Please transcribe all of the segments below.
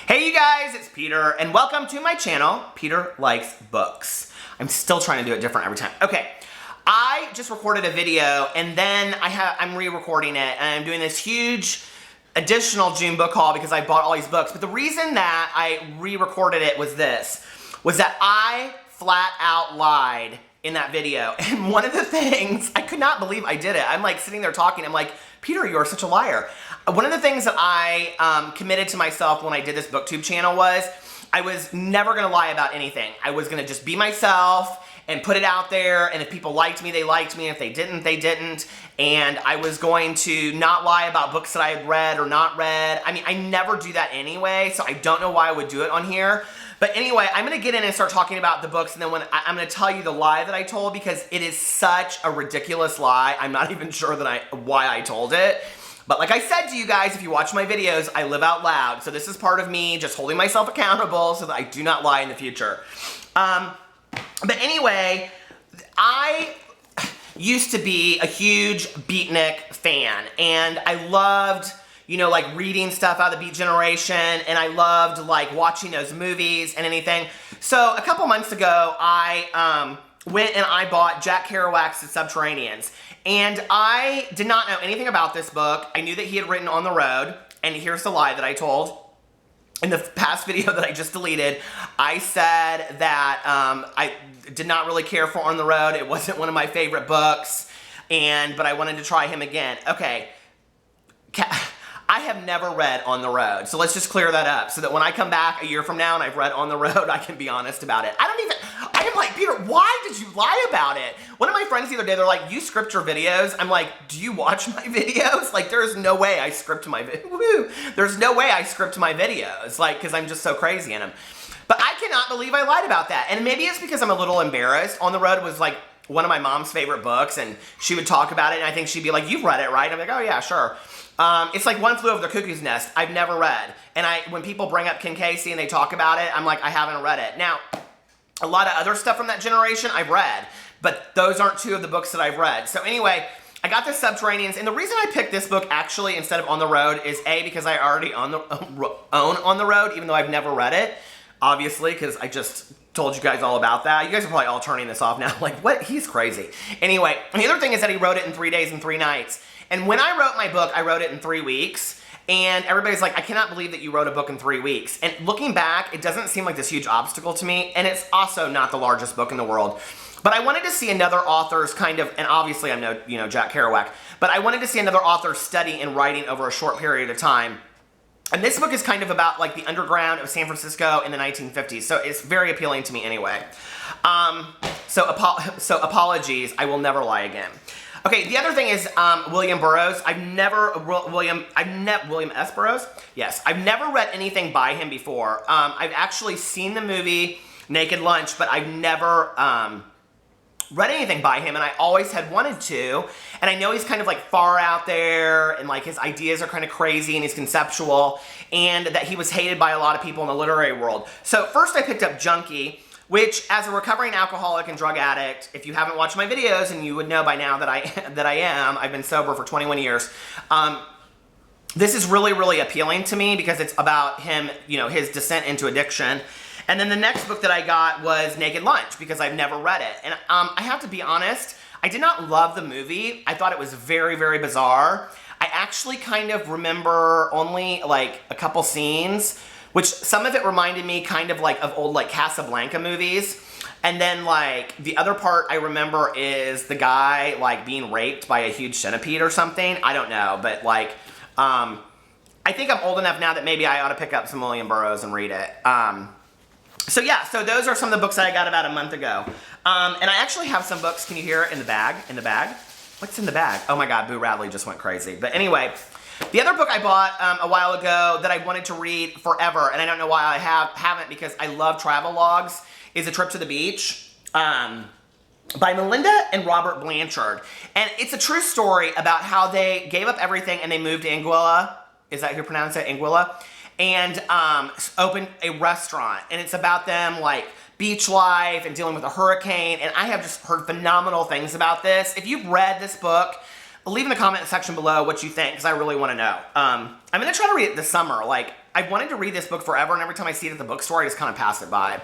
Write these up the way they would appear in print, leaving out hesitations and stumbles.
Hey you guys, it's Peter, and welcome to my channel, Peter Likes Books. I'm still trying to do it different every time. Okay, I just recorded a video, and then I'm re-recording it, and I'm doing this huge additional June book haul because I bought all these books. But the reason that I re-recorded it was that I flat out lied in that video. And one of the things, I could not believe I did it. I'm like sitting there talking, I'm like, Peter, you are such a liar. One of the things that I committed to myself when I did this BookTube channel was I was never gonna lie about anything. I was gonna just be myself and put it out there, and if people liked me, they liked me. If they didn't, they didn't. And I was going to not lie about books that I had read or not read. I mean, I never do that anyway, so I don't know why I would do it on here. But anyway, I'm gonna get in and start talking about the books, and then I'm gonna tell you the lie that I told, because it is such a ridiculous lie. I'm not even sure why I told it. But like I said to you guys, if you watch my videos, I live out loud. So this is part of me just holding myself accountable so that I do not lie in the future. But anyway, I used to be a huge beatnik fan, and I loved, you know, like reading stuff out of the Beat Generation, and I loved like watching those movies and anything. So a couple months ago, I went and I bought Jack Kerouac's Subterraneans. And I did not know anything about this book. I knew that he had written On the Road, and here's the lie that I told. In the past video that I just deleted, I said that I did not really care for On the Road. It wasn't one of my favorite books, but I wanted to try him again. Okay, I have never read On the Road, so let's just clear that up so that when I come back a year from now and I've read On the Road, I can be honest about it. I am like, Peter, why did you lie about it? One of my friends the other day, they're like, you script your videos? I'm like, do you watch my videos? Like, there's no way I script my There's no way I script my videos, like, because I'm just so crazy in them. But I cannot believe I lied about that. And maybe it's because I'm a little embarrassed. On the Road was like one of my mom's favorite books, and she would talk about it, and I think she'd be like, you've read it, right? I'm like, oh yeah, sure. It's like One Flew Over the Cuckoo's Nest. I've never read. And when people bring up Ken Casey and they talk about it, I'm like, I haven't read it. Now, a lot of other stuff from that generation I've read, but those aren't two of the books that I've read. So anyway, I got this Subterraneans, and the reason I picked this book actually instead of On the Road is A, because I already own On the Road, even though I've never read it, obviously, because I just told you guys all about that. You guys are probably all turning this off now, like, what? He's crazy. Anyway, and the other thing is that he wrote it in 3 days and 3 nights. And when I wrote my book, I wrote it in 3 weeks. And everybody's like, I cannot believe that you wrote a book in 3 weeks. And looking back, it doesn't seem like this huge obstacle to me. And it's also not the largest book in the world. But I wanted to see another author's kind of, and obviously I'm no, Jack Kerouac, but I wanted to see another author's study in writing over a short period of time. And this book is kind of about like the underground of San Francisco in the 1950s. So it's very appealing to me anyway. So apologies, I will never lie again. Okay, the other thing is William Burroughs. William S. Burroughs? Yes, I've never read anything by him before. I've actually seen the movie Naked Lunch, but I've never read anything by him, and I always had wanted to. And I know he's kind of like far out there, and like his ideas are kind of crazy, and he's conceptual, and that he was hated by a lot of people in the literary world. So first I picked up Junkie, which, as a recovering alcoholic and drug addict, if you haven't watched my videos, and you would know by now that I am, I've been sober for 21 years, this is really, really appealing to me because it's about him, his descent into addiction. And then the next book that I got was Naked Lunch, because I've never read it. And I have to be honest, I did not love the movie. I thought it was very, very bizarre. I actually kind of remember only like a couple scenes, which some of it reminded me kind of like of old like Casablanca movies. And then like the other part I remember is the guy like being raped by a huge centipede or something. I don't know, but like, I think I'm old enough now that maybe I ought to pick up some William Burroughs and read it. So yeah, so those are some of the books that I got about a month ago. And I actually have some books, can you hear it in the bag? What's in the bag? Oh my God, Boo Radley just went crazy. But anyway, the other book I bought a while ago that I wanted to read forever, and I don't know why I haven't because I love travel logs, is A Trip to the Beach by Melinda and Robert Blanchard. And it's a true story about how they gave up everything and they moved to Anguilla. Is that how you pronounce it? Anguilla? And opened a restaurant. And it's about them like beach life and dealing with a hurricane. And I have just heard phenomenal things about this. If you've read this book, leave in the comment section below what you think, because I really want to know. I'm going to try to read it this summer. Like, I've wanted to read this book forever, and every time I see it at the bookstore, I just kind of pass it by.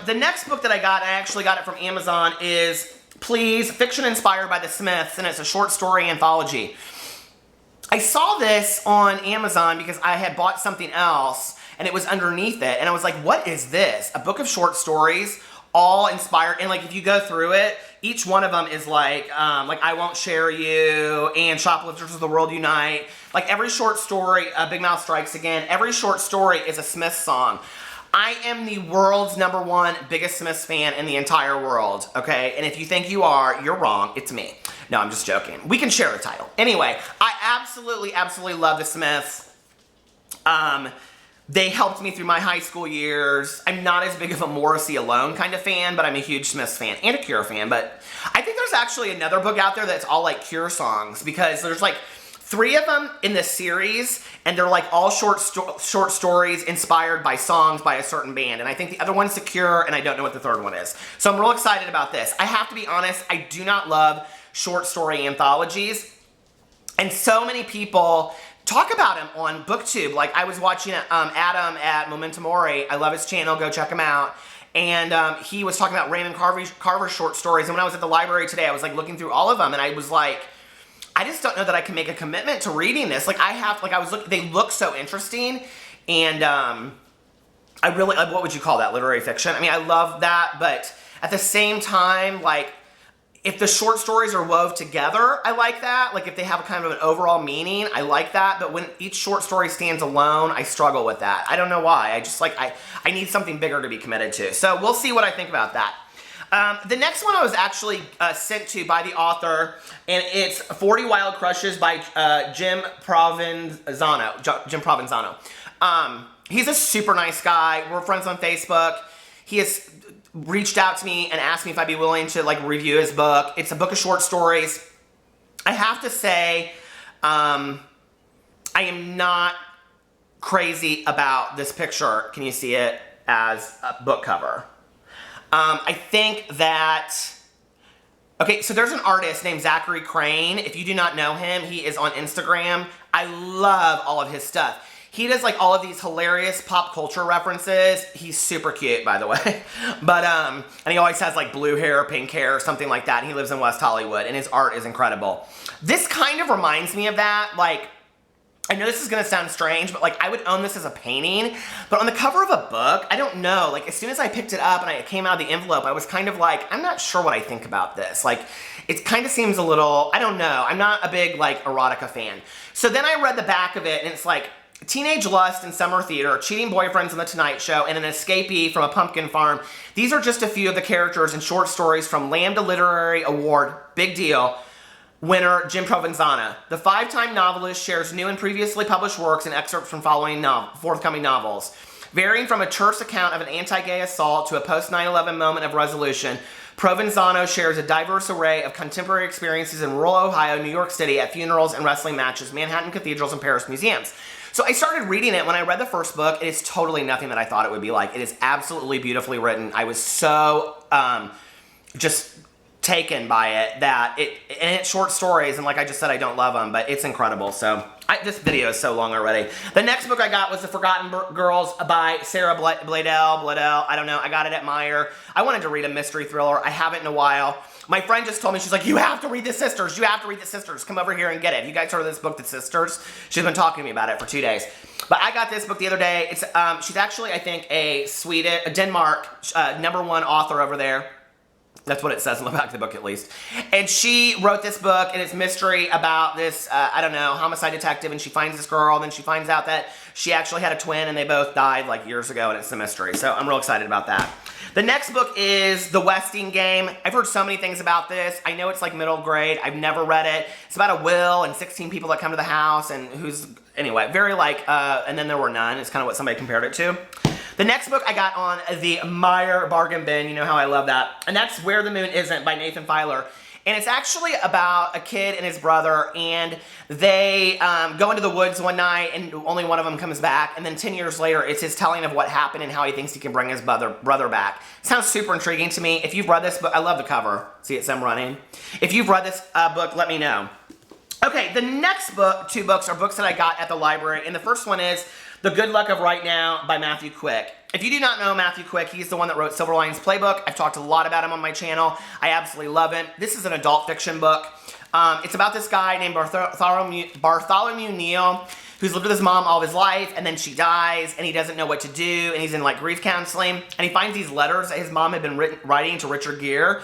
The next book that I actually got it from Amazon, is Please, Fiction Inspired by the Smiths, and it's a short story anthology. I saw this on Amazon because I had bought something else, and it was underneath it, and I was like, what is this? A book of short stories, all inspired, and like if you go through it, each one of them is like I Won't Share You, and Shoplifters of the World Unite. Like every short story, Big Mouth Strikes Again, every short story is a Smiths song. I am the world's #1 biggest Smiths fan in the entire world, okay? And if you think you are, you're wrong. It's me. No, I'm just joking. We can share a title. Anyway, I absolutely love the Smiths. They helped me through my high school years. I'm not as big of a Morrissey Alone kind of fan, but I'm a huge Smiths fan and a Cure fan. But I think there's actually another book out there that's all like Cure songs, because there's like 3 of them in this series, and they're like all short stories inspired by songs by a certain band. And I think the other one's The Cure, and I don't know what the third one is. So I'm real excited about this. I have to be honest, I do not love short story anthologies. And so many people talk about him on BookTube. Like I was watching Adam at Memento Mori. I love his channel. Go check him out. And he was talking about Raymond Carver's short stories. And when I was at the library today, I was like looking through all of them, and I was like, I just don't know that I can make a commitment to reading this. Like they look so interesting, and I really, what would you call that, literary fiction? I mean, I love that, but at the same time, like, if the short stories are wove together, I like that. Like if they have a kind of an overall meaning, I like that. But when each short story stands alone, I struggle with that. I don't know why. I just like, I need something bigger to be committed to. So we'll see what I think about that. The next one I was actually sent to by the author, and it's 40 Wild Crushes by Jim Provenzano. He's a super nice guy. We're friends on Facebook. He has reached out to me and asked me if I'd be willing to like review his book. It's a book of short stories. I have to say, I am not crazy about this picture. Can you see it as a book cover? I think that, okay, so there's an artist named Zachary Crane. If you do not know him, he is on Instagram. I love all of his stuff. He does like all of these hilarious pop culture references. He's super cute, by the way. But, and he always has like blue hair, pink hair, something like that. And he lives in West Hollywood, and his art is incredible. This kind of reminds me of that. Like, I know this is gonna sound strange, but like I would own this as a painting, but on the cover of a book, I don't know, like as soon as I picked it up and it came out of the envelope, I was kind of like, I'm not sure what I think about this. Like, it kind of seems a little, I don't know, I'm not a big like erotica fan. So then I read the back of it, and it's like, teenage lust in summer theater, cheating boyfriends on the Tonight Show, and an escapee from a pumpkin farm. These are just a few of the characters and short stories from Lambda Literary Award, big deal, winner Jim Provenzano. The 5-time novelist shares new and previously published works and excerpts from forthcoming novels. Varying from a terse account of an anti-gay assault to a post-9/11 moment of resolution, Provenzano shares a diverse array of contemporary experiences in rural Ohio, New York City, at funerals and wrestling matches, Manhattan cathedrals, and Paris museums. So I started reading it. When I read the first book, it is totally nothing that I thought it would be like. It is absolutely beautifully written. I was so just taken by it and it's short stories, and like I just said, I don't love them, but it's incredible. So this video is so long already. The next book I got was The Forgotten Girls by Sarah Bladell. I don't know. I got it at Meyer. I wanted to read a mystery thriller. I haven't in a while. My friend just told me, she's like, you have to read The Sisters. You have to read The Sisters. Come over here and get it. Have you guys heard of this book, The Sisters? She's been talking to me about it for 2 days. But I got this book the other day. It's she's actually, I think, a Denmark #1 author over there. That's what it says on the back of the book, at least. And she wrote this book, and it's mystery about this, I don't know, homicide detective, and she finds this girl, and then she finds out that she actually had a twin, and they both died, like, years ago, and it's a mystery. So I'm real excited about that. The next book is The Westing Game. I've heard so many things about this. I know it's, like, middle grade. I've never read it. It's about a will and 16 people that come to the house, and anyway, very, like, and then there were none. It's kind of what somebody compared it to. The next book I got on the Meyer bargain bin, you know how I love that, and that's Where the Moon Isn't by Nathan Filer. And it's actually about a kid and his brother, and they go into the woods one night, and only one of them comes back, and then 10 years later, it's his telling of what happened and how he thinks he can bring his brother back. Sounds super intriguing to me. If you've read this book, I love the cover. See, it's them running. If you've read this book, let me know. Okay, the next 2 books are books that I got at the library, and the first one is The Good Luck of Right Now by Matthew Quick. If you do not know Matthew Quick, he's the one that wrote Silver Linings Playbook. I've talked a lot about him on my channel. I absolutely love him. This is an adult fiction book. It's about this guy named Bartholomew Neal, who's lived with his mom all of his life, and then she dies, and he doesn't know what to do, and he's in like grief counseling, and he finds these letters that his mom had been writing to Richard Gere,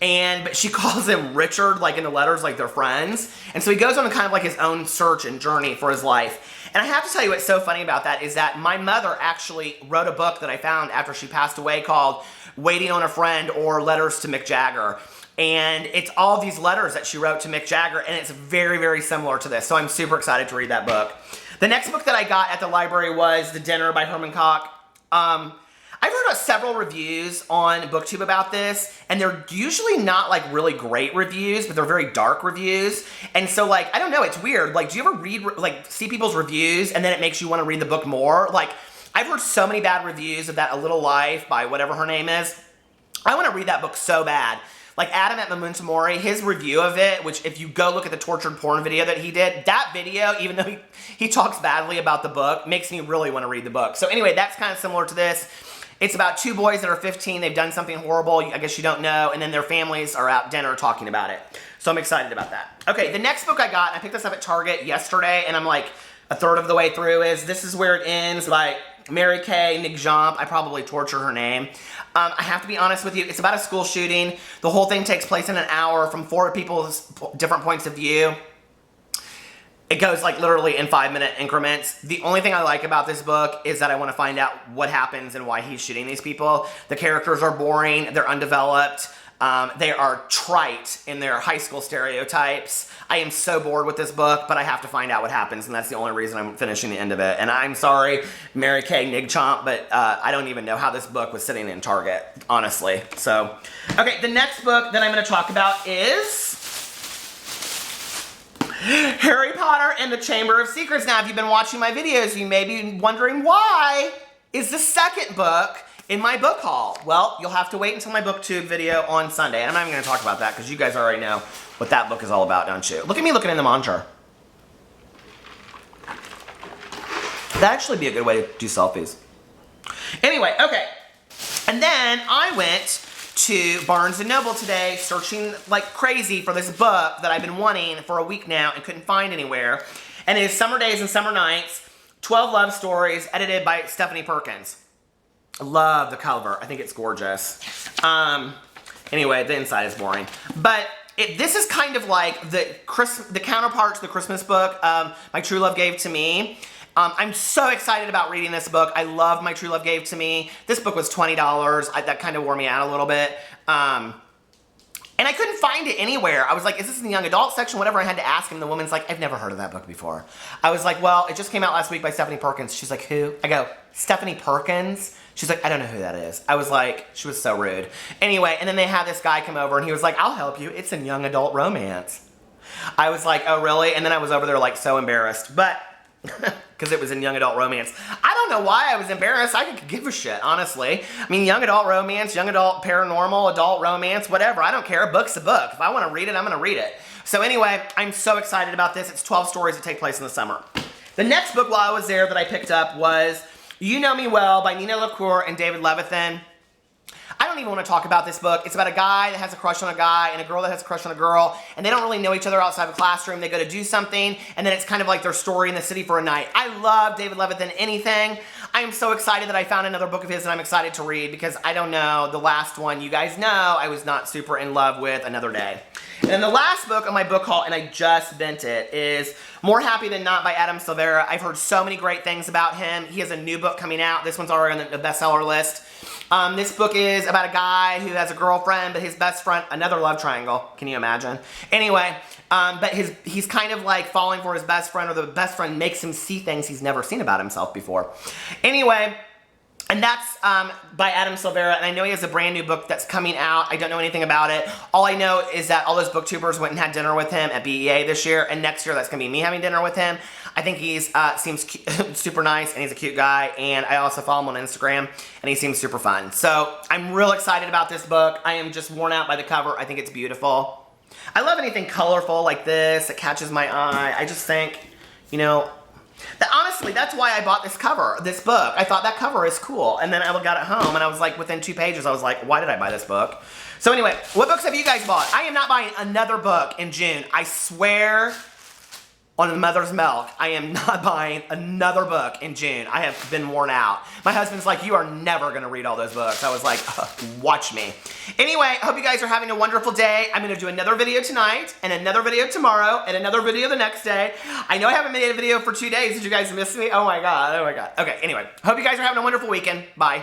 but she calls him Richard, like in the letters, like they're friends, and so he goes on kind of like his own search and journey for his life. And I have to tell you what's so funny about that is that my mother actually wrote a book that I found after she passed away called Waiting on a Friend, or Letters to Mick Jagger. And it's all these letters that she wrote to Mick Jagger, and it's very, very similar to this. So I'm super excited to read that book. The next book that I got at the library was The Dinner by Herman Koch. I've heard several reviews on BookTube about this, and they're usually not like really great reviews, but they're very dark reviews. And so like, I don't know, it's weird. Like, do you ever read, like, see people's reviews and then it makes you want to read the book more? Like, I've heard so many bad reviews of that A Little Life by whatever her name is. I want to read that book so bad. Like Adam at Memento Mori, his review of it, which if you go look at the tortured porn video that he did, that video, even though he talks badly about the book, makes me really want to read the book. So anyway, that's kind of similar to this. It's about two boys that are 15, they've done something horrible, I guess you don't know, and then their families are out dinner talking about it. So I'm excited about that. Okay, the next book I got, I picked this up at Target yesterday, and I'm like a third of the way through, is This Is Where It Ends by Mary Kay Nigjamp. I probably torture her name. I have to be honest with you, it's about a school shooting. The whole thing takes place in an hour from 4 people's different points of view. It goes like literally in 5-minute increments. The only thing I like about this book is that I want to find out what happens and why he's shooting these people. The characters are boring, they're undeveloped, they are trite in their high school stereotypes. I am so bored with this book, but I have to find out what happens, and that's the only reason I'm finishing the end of it. And I'm sorry, Mary Kay Nigjamp, but I don't even know how this book was sitting in Target, honestly. So, okay, the next book that I'm going to talk about is Harry Potter and the Chamber of Secrets. Now, if you've been watching my videos, you may be wondering why is the second book in my book haul. Well, you'll have to wait until my BookTube video on Sunday. I'm not even going to talk about that because you guys already know what that book is all about, don't you? Look at me looking in the monitor. That'd actually be a good way to do selfies. Anyway, okay. And then I went to Barnes & Noble today searching like crazy for this book that I've been wanting for a week now and couldn't find anywhere. And it is Summer Days and Summer Nights, 12 Love Stories, edited by Stephanie Perkins. I love the cover. I think it's gorgeous. Anyway, the inside is boring. But this is kind of like the counterpart to the Christmas book My True Love Gave to Me. I'm so excited about reading this book. I love My True Love Gave to Me. This book was $20. That kind of wore me out a little bit. And I couldn't find it anywhere. I was like, is this in the young adult section? Whatever. I had to ask him. The woman's like, I've never heard of that book before. I was like, well, it just came out last week by Stephanie Perkins. She's like, who? I go, Stephanie Perkins? She's like, I don't know who that is. I was like, she was so rude. Anyway, and then they had this guy come over and he was like, I'll help you. It's a young adult romance. I was like, oh, really? And then I was over there like so embarrassed. But because it was in young adult romance. I don't know why I was embarrassed. I could give a shit, honestly. I mean, young adult romance, young adult paranormal, adult romance, whatever. I don't care. A book's a book. If I want to read it, I'm going to read it. So anyway, I'm so excited about this. It's 12 stories that take place in the summer. The next book while I was there that I picked up was You Know Me Well by Nina LaCour and David Levithan. I don't even want to talk about this book. It's about a guy that has a crush on a guy and a girl that has a crush on a girl, and they don't really know each other outside the classroom. They go to do something, and then it's kind of like their story in the city for a night. I love David Levithan anything. I am so excited that I found another book of his that I'm excited to read because I don't know, the last one, you guys know, I was not super in love with Another Day. And then the last book on my book haul, and I just bent it, is More Happy Than Not by Adam Silvera. I've heard so many great things about him. He has a new book coming out. This one's already on the bestseller list. This book is about a guy who has a girlfriend, but his best friend, another love triangle. Can you imagine? Anyway, but he's kind of like falling for his best friend, or the best friend makes him see things he's never seen about himself before. Anyway, and that's by Adam Silvera, and I know he has a brand new book that's coming out. I don't know anything about it. All I know is that all those booktubers went and had dinner with him at BEA this year, and next year that's going to be me having dinner with him. I think he's seems super nice, and he's a cute guy, and I also follow him on Instagram, and he seems super fun. So I'm real excited about this book. I am just worn out by the cover. I think it's beautiful. I love anything colorful like this that catches my eye. I just think, you know, Honestly, that's why I bought this book. I thought that cover is cool. And then I got it home and I was like, within 2 pages, I was like, why did I buy this book? So anyway, what books have you guys bought? I am not buying another book in June. I swear on Mother's Milk, I am not buying another book in June. I have been worn out. My husband's like, you are never gonna read all those books. I was like, watch me. Anyway, I hope you guys are having a wonderful day. I'm gonna do another video tonight, and another video tomorrow, and another video the next day. I know I haven't made a video for 2 days. Did you guys miss me? Oh my God, oh my God. Okay, anyway, hope you guys are having a wonderful weekend. Bye.